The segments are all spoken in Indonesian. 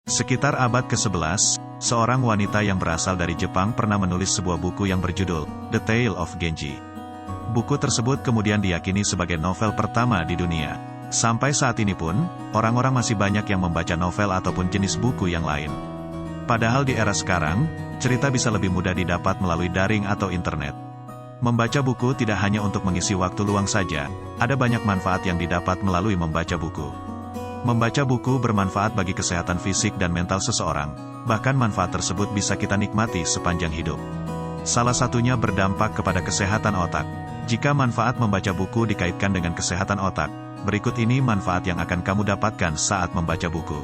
Sekitar abad ke-11, seorang wanita yang berasal dari Jepang pernah menulis sebuah buku yang berjudul The Tale of Genji. Buku tersebut kemudian diyakini sebagai novel pertama di dunia. Sampai saat ini pun, orang-orang masih banyak yang membaca novel ataupun jenis buku yang lain. Padahal di era sekarang, cerita bisa lebih mudah didapat melalui daring atau internet. Membaca buku tidak hanya untuk mengisi waktu luang saja, ada banyak manfaat yang didapat melalui membaca buku. Membaca buku bermanfaat bagi kesehatan fisik dan mental seseorang, bahkan manfaat tersebut bisa kita nikmati sepanjang hidup. Salah satunya berdampak kepada kesehatan otak. Jika manfaat membaca buku dikaitkan dengan kesehatan otak, berikut ini manfaat yang akan kamu dapatkan saat membaca buku.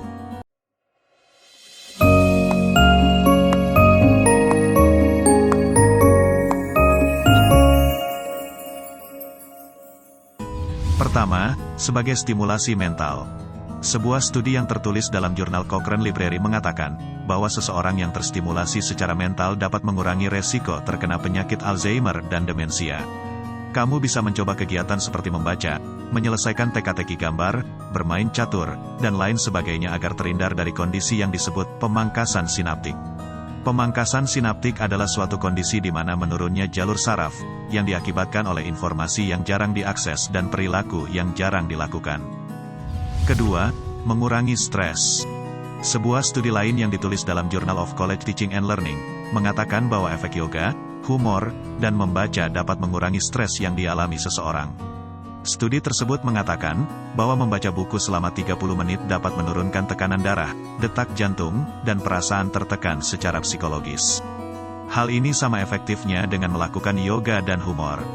Pertama, sebagai stimulasi mental. Sebuah studi yang tertulis dalam jurnal Cochrane Library mengatakan bahwa seseorang yang terstimulasi secara mental dapat mengurangi resiko terkena penyakit Alzheimer dan demensia. Kamu bisa mencoba kegiatan seperti membaca, menyelesaikan teka-teki gambar, bermain catur, dan lain sebagainya agar terhindar dari kondisi yang disebut pemangkasan sinaptik. Pemangkasan sinaptik adalah suatu kondisi di mana menurunnya jalur saraf, yang diakibatkan oleh informasi yang jarang diakses dan perilaku yang jarang dilakukan. Kedua, mengurangi stres. Sebuah studi lain yang ditulis dalam Journal of College Teaching and Learning, mengatakan bahwa efek yoga, humor, dan membaca dapat mengurangi stres yang dialami seseorang. Studi tersebut mengatakan bahwa membaca buku selama 30 menit dapat menurunkan tekanan darah, detak jantung, dan perasaan tertekan secara psikologis. Hal ini sama efektifnya dengan melakukan yoga dan humor.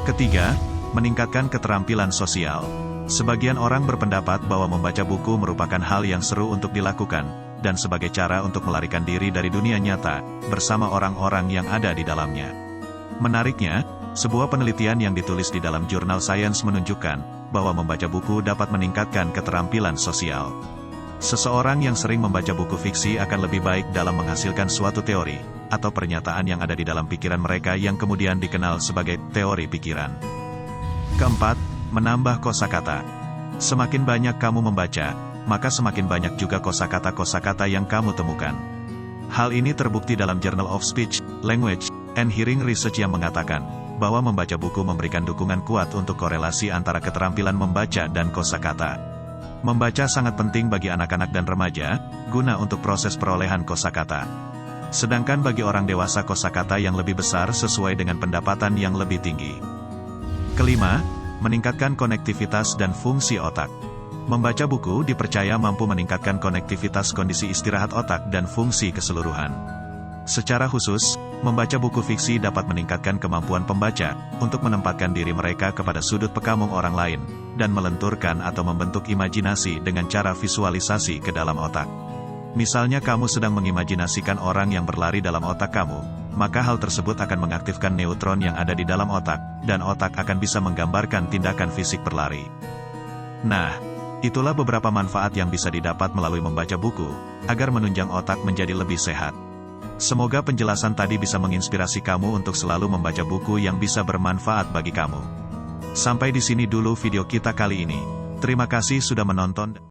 Ketiga, meningkatkan keterampilan sosial. Sebagian orang berpendapat bahwa membaca buku merupakan hal yang seru untuk dilakukan, dan sebagai cara untuk melarikan diri dari dunia nyata, bersama orang-orang yang ada di dalamnya. Menariknya, sebuah penelitian yang ditulis di dalam jurnal Science menunjukkan bahwa membaca buku dapat meningkatkan keterampilan sosial. Seseorang yang sering membaca buku fiksi akan lebih baik dalam menghasilkan suatu teori, atau pernyataan yang ada di dalam pikiran mereka yang kemudian dikenal sebagai teori pikiran. Keempat, menambah kosakata. Semakin banyak kamu membaca, maka semakin banyak juga kosakata-kosakata yang kamu temukan. Hal ini terbukti dalam Journal of Speech, Language, and Hearing Research yang mengatakan bahwa membaca buku memberikan dukungan kuat untuk korelasi antara keterampilan membaca dan kosakata. Membaca sangat penting bagi anak-anak dan remaja, guna untuk proses perolehan kosakata. Sedangkan bagi orang dewasa kosakata yang lebih besar sesuai dengan pendapatan yang lebih tinggi. Kelima, meningkatkan konektivitas dan fungsi otak. Membaca buku dipercaya mampu meningkatkan konektivitas kondisi istirahat otak dan fungsi keseluruhan. Secara khusus, membaca buku fiksi dapat meningkatkan kemampuan pembaca untuk menempatkan diri mereka kepada sudut pekamung orang lain, dan melenturkan atau membentuk imajinasi dengan cara visualisasi ke dalam otak. Misalnya kamu sedang mengimajinasikan orang yang berlari dalam otak kamu, maka hal tersebut akan mengaktifkan neutron yang ada di dalam otak, dan otak akan bisa menggambarkan tindakan fisik berlari. Nah, itulah beberapa manfaat yang bisa didapat melalui membaca buku, agar menunjang otak menjadi lebih sehat. Semoga penjelasan tadi bisa menginspirasi kamu untuk selalu membaca buku yang bisa bermanfaat bagi kamu. Sampai di sini dulu video kita kali ini. Terima kasih sudah menonton.